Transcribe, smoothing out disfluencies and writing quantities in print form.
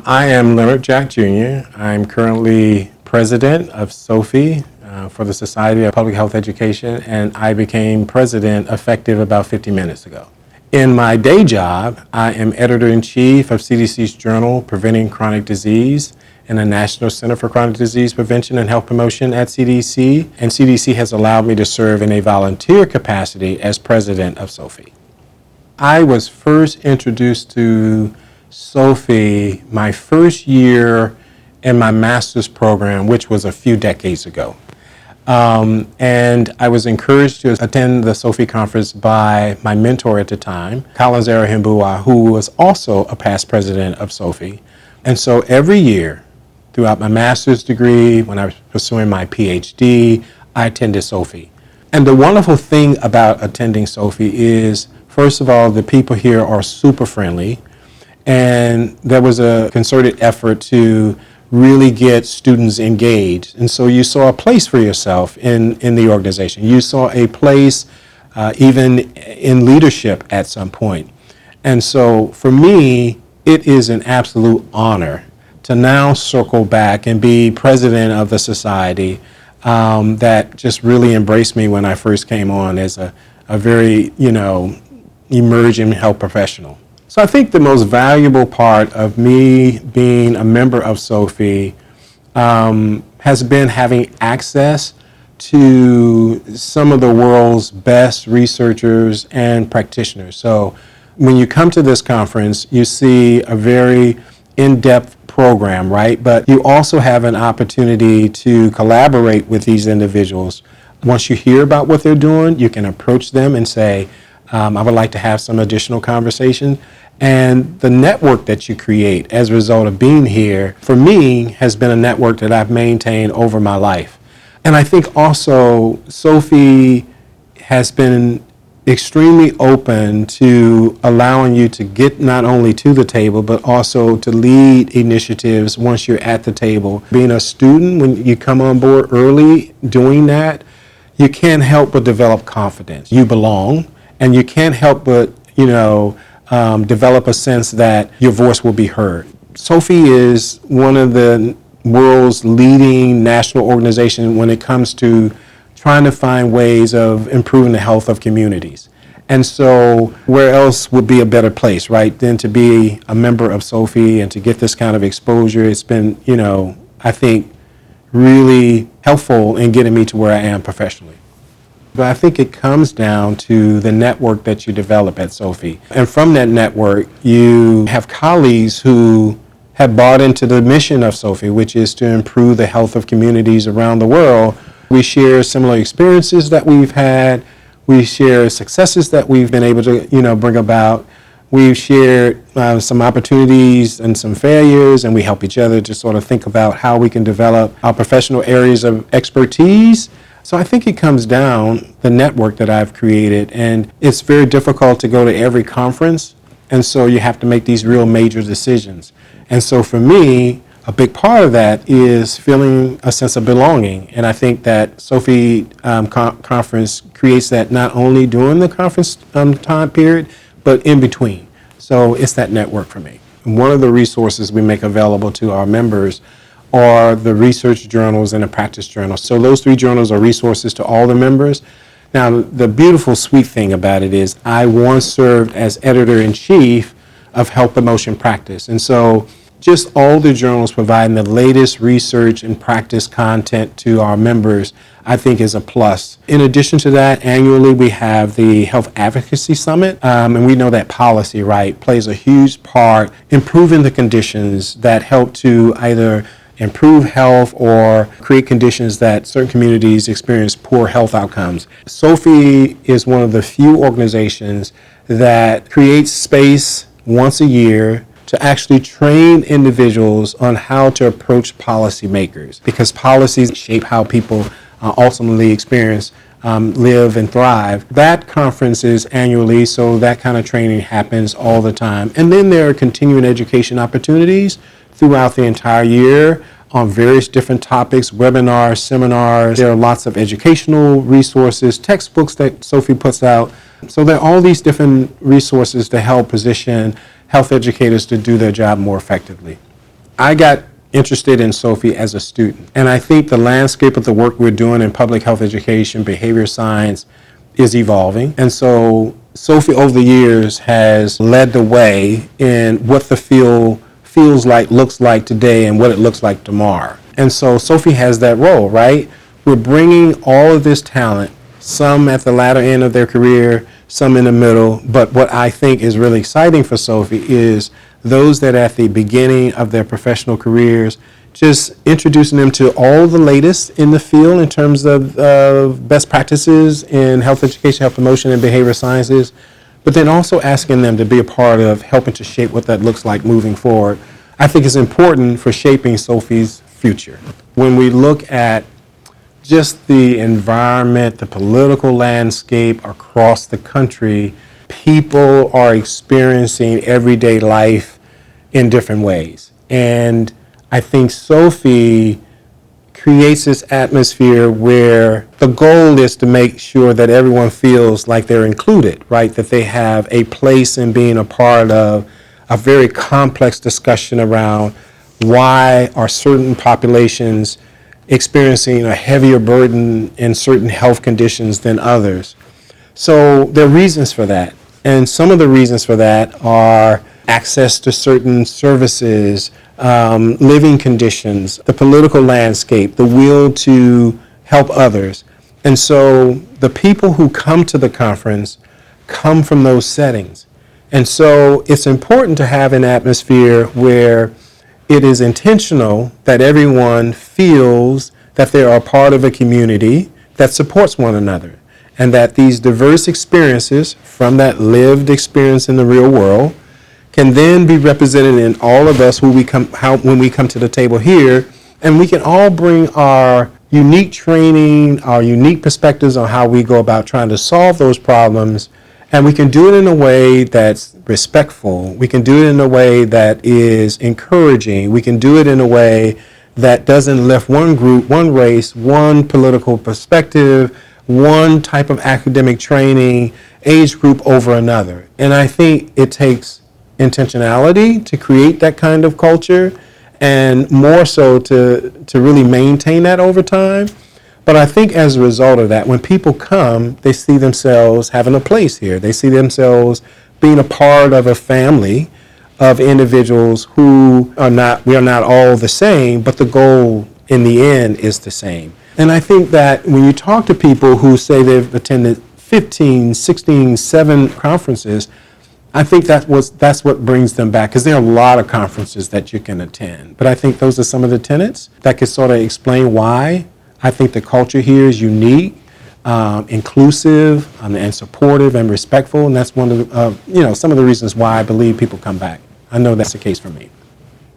I am Leonard Jack Jr. I'm currently president of SOFI for the Society of Public Health Education, and I became president effective about 50 minutes ago. In my day job, I am editor-in-chief of CDC's journal, Preventing Chronic Disease, and the National Center for Chronic Disease Prevention and Health Promotion at CDC, and CDC has allowed me to serve in a volunteer capacity as president of SOFI. I was first introduced to SOFI my first year in my master's program, which was a few decades ago. And I was encouraged to attend the SOFI conference by my mentor at the time, Collins Arahimbuwa, who was also a past president of SOFI. And so every year, throughout my master's degree, when I was pursuing my PhD, I attended SOFI. And the wonderful thing about attending SOFI is, first of all, the people here are super friendly. And there was a concerted effort to really get students engaged. And so you saw a place for yourself in the organization. You saw a place even in leadership at some point. And so for me, it is an absolute honor to now circle back and be president of the society that just really embraced me when I first came on as a very, emerging health professional. So I think the most valuable part of me being a member of SOFI has been having access to some of the world's best researchers and practitioners. So when you come to this conference, you see a very in-depth program, right? But you also have an opportunity to collaborate with these individuals. Once you hear about what they're doing, you can approach them and say, I would like to have some additional conversation. And the network that you create as a result of being here, for me, has been a network that I've maintained over my life. And I think also SOFI has been extremely open to allowing you to get not only to the table, but also to lead initiatives once you're at the table. Being a student, when you come on board early doing that, you can't help but develop confidence. You belong, and you can't help but, develop a sense that your voice will be heard. SOFI is one of the world's leading national organizations when it comes to trying to find ways of improving the health of communities. And so where else would be a better place, right, than to be a member of SOFI and to get this kind of exposure? It's been, I think, really helpful in getting me to where I am professionally. But I think it comes down to the network that you develop at SOFI. And from that network, you have colleagues who have bought into the mission of SOFI, which is to improve the health of communities around the world. We share similar experiences that we've had. We share successes that we've been able to, bring about. We've shared some opportunities and some failures, and we help each other to sort of think about how we can develop our professional areas of expertise. So I think it comes down the network that I've created, and it's very difficult to go to every conference, and so you have to make these real major decisions. And so for me, a big part of that is feeling a sense of belonging, and I think that SOFI conference creates that not only during the conference time period, but in between. So it's that network for me. And one of the resources we make available to our members are the research journals and the practice journals. So those three journals are resources to all the members. Now, the beautiful, sweet thing about it is I once served as editor-in-chief of Health Promotion Practice. And so just all the journals providing the latest research and practice content to our members, I think, is a plus. In addition to that, annually we have the Health Advocacy Summit, and we know that policy, right, plays a huge part improving the conditions that help to either improve health or create conditions that certain communities experience poor health outcomes. SOFI is one of the few organizations that creates space once a year to actually train individuals on how to approach policymakers, because policies shape how people ultimately experience, live, and thrive. That conference is annually, so that kind of training happens all the time. And then there are continuing education opportunities throughout the entire year on various different topics, webinars, seminars. There are lots of educational resources, textbooks that SOFI puts out. So there are all these different resources to help position health educators to do their job more effectively. I got interested in Sophie as a student. And I think the landscape of the work we're doing in public health education, behavior science, is evolving. And so Sophie over the years has led the way in what the field feels like, looks like today, and what it looks like tomorrow. And so Sophie has that role, right? We're bringing all of this talent, some at the latter end of their career, some in the middle. But what I think is really exciting for Sophie is those that at the beginning of their professional careers, just introducing them to all the latest in the field in terms of best practices in health education, health promotion, and behavior sciences, but then also asking them to be a part of helping to shape what that looks like moving forward, I think is important for shaping Sophie's future. When we look at just the environment, the political landscape across the country, people are experiencing everyday life in different ways. And I think Sophie creates this atmosphere where the goal is to make sure that everyone feels like they're included, right? That they have a place in being a part of a very complex discussion around why are certain populations experiencing a heavier burden in certain health conditions than others. So there are reasons for that. And some of the reasons for that are access to certain services, living conditions, the political landscape, the will to help others. And so the people who come to the conference come from those settings. And so it's important to have an atmosphere where it is intentional that everyone feels that they are part of a community that supports one another, and that these diverse experiences from that lived experience in the real world can then be represented in all of us when we come to the table here, and we can all bring our unique training, our unique perspectives on how we go about trying to solve those problems, and we can do it in a way that's respectful. We can do it in a way that is encouraging. We can do it in a way that doesn't lift one group, one race, one political perspective, one type of academic training, age group over another. And I think it takes intentionality to create that kind of culture, and more so to really maintain that over time. But I think as a result of that, when people come, they see themselves having a place here. They see themselves being a part of a family of individuals who we are not all the same, but the goal in the end is the same. And I think that when you talk to people who say they've attended 15, 16, 7 conferences, I think that's what brings them back, because there are a lot of conferences that you can attend. But I think those are some of the tenets that could sort of explain why I think the culture here is unique, inclusive, and supportive and respectful. And that's one of some of the reasons why I believe people come back. I know that's the case for me.